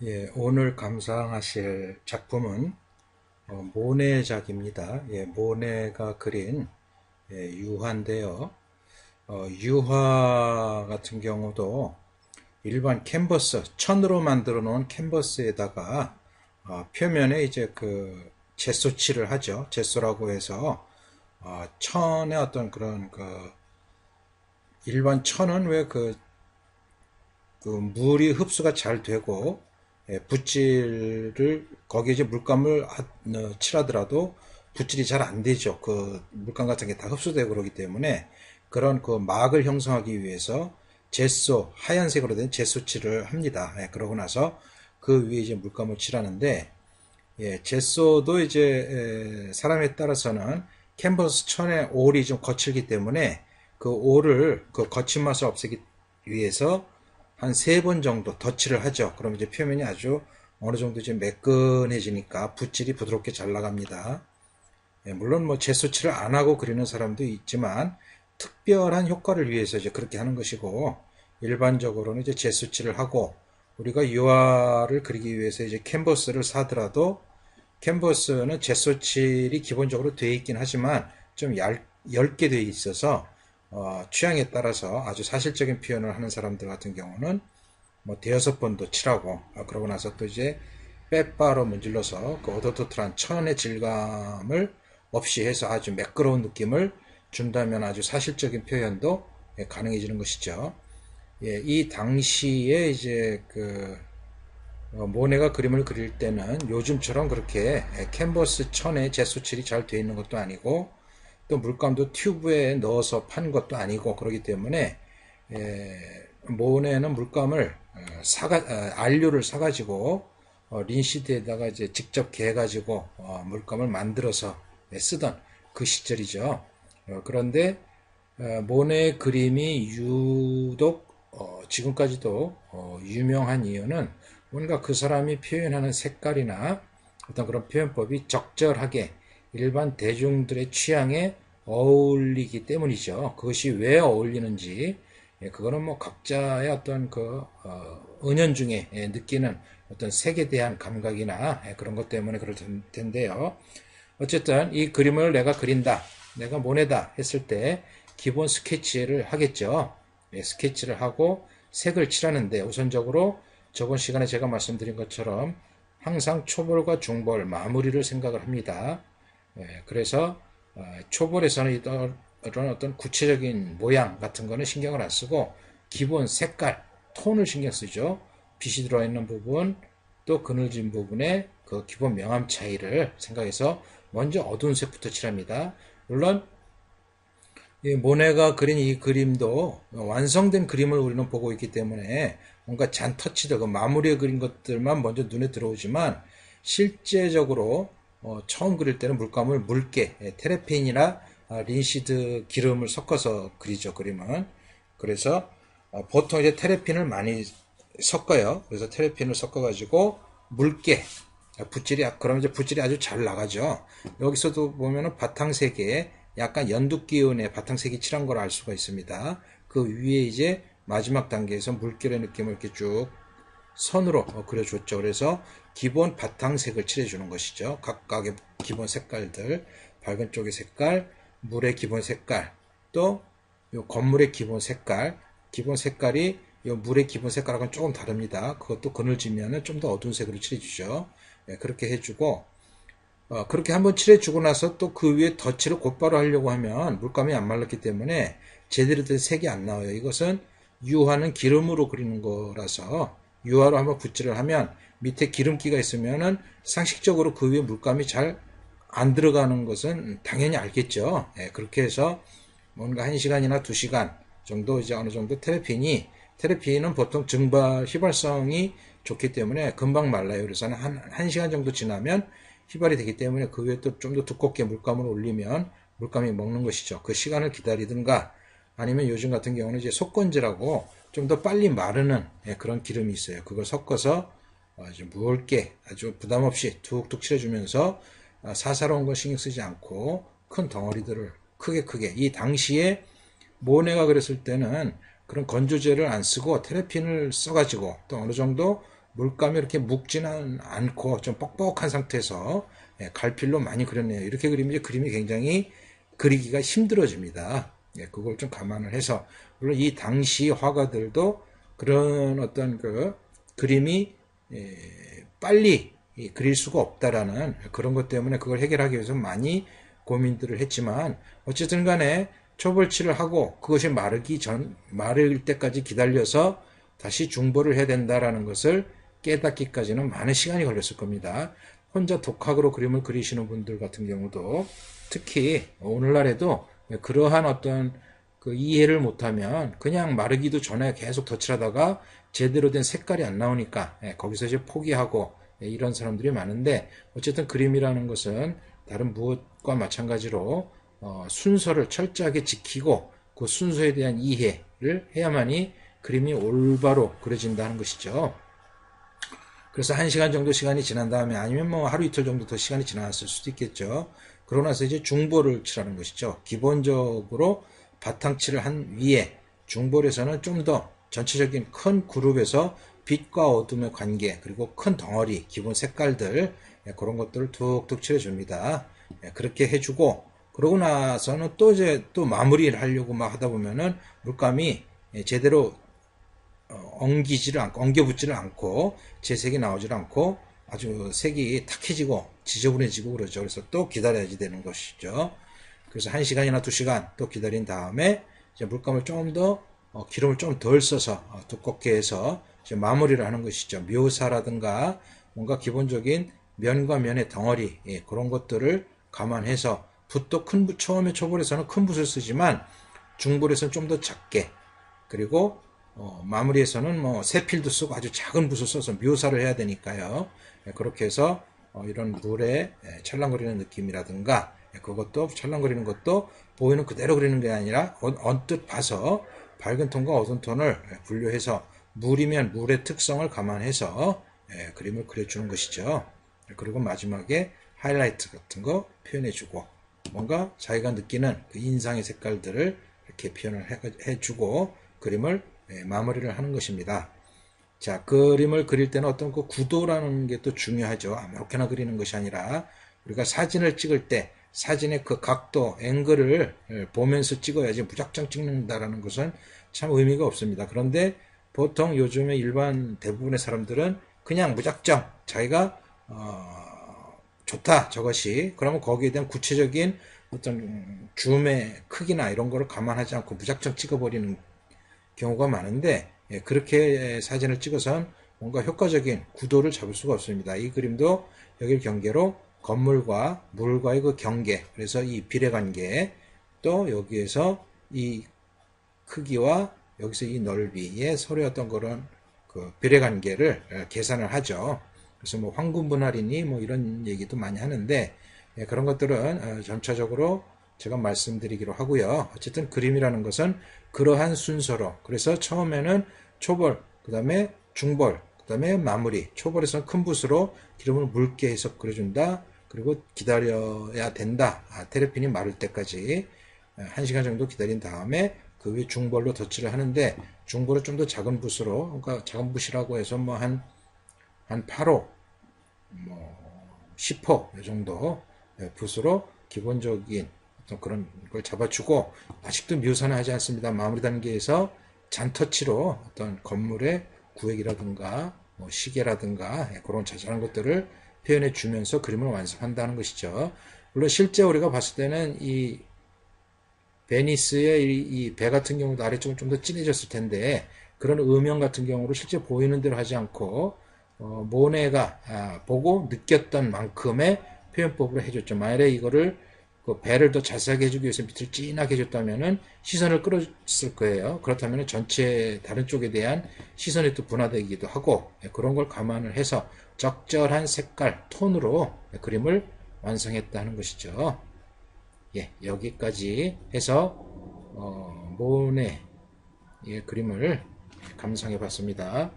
예, 오늘 감상하실 작품은 모네작입니다. 예, 모네가 그린 유화인데요. 유화 같은 경우도 일반 캔버스, 천으로 만들어 놓은 캔버스에다가 표면에 이제 그 제소칠을 하죠. 제소라고 해서 천의 어떤 그런 그 일반 천은 왜 그 물이 흡수가 잘 되고 붓질을 거기에 이제 물감을 칠하더라도 붓질이 잘 안 되죠. 그 물감 같은 게 다 흡수되고 그러기 때문에 그런 그 막을 형성하기 위해서 제소 하얀색으로 된 제소칠을 합니다. 그러고 나서 그 위에 이제 물감을 칠하는데 제소도 이제 사람에 따라서는 캔버스 천의 올이 좀 거칠기 때문에 그 올을 그 거친 맛을 없애기 위해서 한 세 번 정도 덧칠을 하죠. 그럼 이제 표면이 아주 어느 정도 이제 매끈해지니까 붓질이 부드럽게 잘 나갑니다. 물론 뭐 제소칠을 안 하고 그리는 사람도 있지만 특별한 효과를 위해서 이제 그렇게 하는 것이고 일반적으로는 이제 제소칠을 하고 우리가 유화를 그리기 위해서 이제 캔버스를 사더라도 캔버스는 제소칠이 기본적으로 되어 있긴 하지만 좀 얇게 되어 있어서 취향에 따라서 아주 사실적인 표현을 하는 사람들 같은 경우는 뭐 대여섯 번도 칠하고 그러고 나서 또 이제 빼바로 문질러서 그 오도토트한 천의 질감을 없이 해서 아주 매끄러운 느낌을 준다면 아주 사실적인 표현도 가능해지는 것이죠. 예, 이 당시에 이제 그 모네가 그림을 그릴 때는 요즘처럼 그렇게 캔버스 천에 제소칠이 잘 되어 있는 것도 아니고 또 물감도 튜브에 넣어서 판 것도 아니고 그러기 때문에 모네는 물감을 안료를 사가지고 린시드에다가 이제 직접 개가지고 물감을 만들어서 쓰던 그 시절이죠. 그런데 모네 그림이 유독 지금까지도 유명한 이유는 뭔가 그 사람이 표현하는 색깔이나 어떤 그런 표현법이 적절하게 일반 대중들의 취향에 어울리기 때문이죠. 그것이 왜 어울리는지 그거는 뭐 각자의 어떤 그 은연중에 느끼는 어떤 색에 대한 감각이나 그런 것 때문에 그럴 텐데요. 어쨌든 이 그림을 내가 그린다, 내가 모네다 했을 때 기본 스케치를 하겠죠. 스케치를 하고 색을 칠하는데 우선적으로 저번 시간에 제가 말씀드린 것처럼 항상 초벌과 중벌, 마무리를 생각을 합니다. 그래서 초벌에서는 이런 어떤 구체적인 모양 같은 거는 신경을 안 쓰고 기본 색깔, 톤을 신경 쓰죠. 빛이 들어있는 부분, 또 그늘진 부분에 그 기본 명암 차이를 생각해서 먼저 어두운 색부터 칠합니다. 물론 이 모네가 그린 이 그림도 완성된 그림을 우리는 보고 있기 때문에 뭔가 잔터치도 그 마무리에 그린 것들만 먼저 눈에 들어오지만 실제적으로 처음 그릴 때는 물감을 묽게 테레핀이나 린시드 기름을 섞어서 그리죠, 그림은. 그래서 보통 이제 테레핀을 많이 섞어요. 그래서 테레핀을 섞어가지고 묽게 붓질이 그럼 이제 붓질이 아주 잘 나가죠. 여기서도 보면은 바탕색에 약간 연두 기운의 바탕색이 칠한 걸 알 수가 있습니다. 그 위에 이제 마지막 단계에서 물결의 느낌을 이렇게 쭉 선으로 그려줬죠. 그래서 기본 바탕색을 칠해주는 것이죠. 각각의 기본 색깔들, 밝은 쪽의 색깔, 물의 기본 색깔, 또 건물의 기본 색깔이 이 물의 기본 색깔하고는 조금 다릅니다. 그것도 그늘지면은 좀 더 어두운 색으로 칠해주죠. 그렇게 해주고 그렇게 한번 칠해주고 나서 또 그 위에 덧칠을 곧바로 하려고 하면 물감이 안 말랐기 때문에 제대로 된 색이 안 나와요. 이것은 유화는 기름으로 그리는 거라서 유화로 한번 붓질을 하면 밑에 기름기가 있으면은 상식적으로 그 위에 물감이 잘 안 들어가는 것은 당연히 알겠죠. 그렇게 해서 뭔가 1시간이나 2시간 정도 이제 어느 정도 테레핀은 보통 휘발성이 좋기 때문에 금방 말라요. 그래서 한 1시간 정도 지나면 휘발이 되기 때문에 그 위에 또 좀 더 두껍게 물감을 올리면 물감이 먹는 것이죠. 그 시간을 기다리든가 아니면 요즘 같은 경우는 이제 속건제라고 좀 더 빨리 마르는 그런 기름이 있어요. 그걸 섞어서 아주 묽게 아주 부담 없이 툭툭 칠해주면서 사사로운 걸 신경 쓰지 않고 큰 덩어리들을 크게 이 당시에 모네가 그랬을 때는 그런 건조제를 안 쓰고 테레핀을 써가지고 또 어느 정도 물감이 이렇게 묵지는 않고 좀 뻑뻑한 상태에서 갈필로 많이 그렸네요. 이렇게 그리면 이제 그림이 굉장히 그리기가 힘들어집니다. 그걸 좀 감안을 해서, 물론 이 당시 화가들도 그런 어떤 그 그림이 빨리 그릴 수가 없다라는 그런 것 때문에 그걸 해결하기 위해서 많이 고민들을 했지만, 어쨌든 간에 초벌칠을 하고 그것이 마를 때까지 기다려서 다시 중보를 해야 된다라는 것을 깨닫기까지는 많은 시간이 걸렸을 겁니다. 혼자 독학으로 그림을 그리시는 분들 같은 경우도 특히 오늘날에도 그러한 어떤 그 이해를 못하면 그냥 마르기도 전에 계속 덧칠하다가 제대로 된 색깔이 안 나오니까 거기서 이제 포기하고 이런 사람들이 많은데, 어쨌든 그림이라는 것은 다른 무엇과 마찬가지로 순서를 철저하게 지키고 그 순서에 대한 이해를 해야만이 그림이 올바로 그려진다는 것이죠. 그래서 1시간 정도 시간이 지난 다음에, 아니면 뭐 하루 이틀 정도 더 시간이 지났을 수도 있겠죠. 그러고 나서 이제 중보를 칠하는 것이죠. 기본적으로 바탕칠을 한 위에 중보에서는 좀 더 전체적인 큰 그룹에서 빛과 어둠의 관계, 그리고 큰 덩어리, 기본 색깔들, 그런 것들을 툭툭 칠해줍니다. 그렇게 해주고, 그러고 나서는 또 이제 또 마무리를 하려고 막 하다 보면은 물감이 제대로 엉겨붙지를 않고 재색이 나오질 않고 아주 색이 탁해지고 지저분해지고 그러죠. 그래서 또 기다려야지 되는 것이죠. 그래서 1시간이나 2시간 또 기다린 다음에 이제 물감을 좀 더 기름을 좀 덜 써서 두껍게 해서 이제 마무리를 하는 것이죠. 묘사라든가 뭔가 기본적인 면과 면의 덩어리, 그런 것들을 감안해서 붓도 큰 붓, 처음에 초벌에서는 큰 붓을 쓰지만 중벌에서는 좀 더 작게, 그리고 마무리에서는 뭐 세필도 쓰고 아주 작은 붓을 써서 묘사를 해야 되니까요. 그렇게 해서 이런 물에 찰랑거리는 느낌이라든가, 그것도 찰랑거리는 것도 보이는 그대로 그리는 게 아니라 언뜻 봐서 밝은 톤과 어두운 톤을 분류해서 물이면 물의 특성을 감안해서 그림을 그려주는 것이죠. 그리고 마지막에 하이라이트 같은 거 표현해주고, 뭔가 자기가 느끼는 그 인상의 색깔들을 이렇게 표현을 해주고 그림을 마무리를 하는 것입니다. 자, 그림을 그릴 때는 어떤 그 구도라는 게 또 중요하죠. 아무렇게나 그리는 것이 아니라 우리가 사진을 찍을 때 사진의 그 각도, 앵글을 보면서 찍어야지 무작정 찍는다라는 것은 참 의미가 없습니다. 그런데 보통 요즘에 일반 대부분의 사람들은 그냥 무작정 자기가 좋다 저것이, 그러면 거기에 대한 구체적인 어떤 줌의 크기나 이런 거를 감안하지 않고 무작정 찍어버리는 경우가 많은데, 그렇게 사진을 찍어선 뭔가 효과적인 구도를 잡을 수가 없습니다. 이 그림도 여기 경계로 건물과 물과의 그 경계, 그래서 이 비례 관계, 또 여기에서 이 크기와 여기서 이 넓이의 서로의 어떤 그런 그 비례 관계를 계산을 하죠. 그래서 뭐 황금분할이니 뭐 이런 얘기도 많이 하는데, 그런 것들은 점차적으로 제가 말씀드리기로 하고요. 어쨌든 그림이라는 것은 그러한 순서로, 그래서 처음에는 초벌, 그 다음에 중벌, 그 다음에 마무리. 초벌에서는 큰 붓으로 기름을 묽게 해서 그려준다. 그리고 기다려야 된다. 테레핀이 마를 때까지 1시간 정도 기다린 다음에 그 위에 중벌로 덧칠을 하는데, 중벌을 좀 더 작은 붓으로, 그러니까 작은 붓이라고 해서 뭐 한 8호, 뭐 10호 이 정도 붓으로 기본적인 어떤 그런 걸 잡아주고, 아직도 묘사는 하지 않습니다. 마무리 단계에서 잔터치로 어떤 건물의 구획이라든가 뭐 시계라든가 그런 자잘한 것들을 표현해 주면서 그림을 완성한다는 것이죠. 물론 실제 우리가 봤을 때는 이 베니스의 이 배 같은 경우도 아래쪽은 좀 더 진해졌을 텐데, 그런 음영 같은 경우로 실제 보이는 대로 하지 않고 모네가 보고 느꼈던 만큼의 표현법으로 해줬죠. 만약에 이거를 그 배를 더 자세하게 해주기 위해서 밑을 진하게 해줬다면은 시선을 끌었을 거예요. 그렇다면 전체 다른 쪽에 대한 시선이 또 분화되기도 하고, 그런 걸 감안을 해서 적절한 색깔, 톤으로 그림을 완성했다는 것이죠. 여기까지 해서 모네의 그림을 감상해 봤습니다.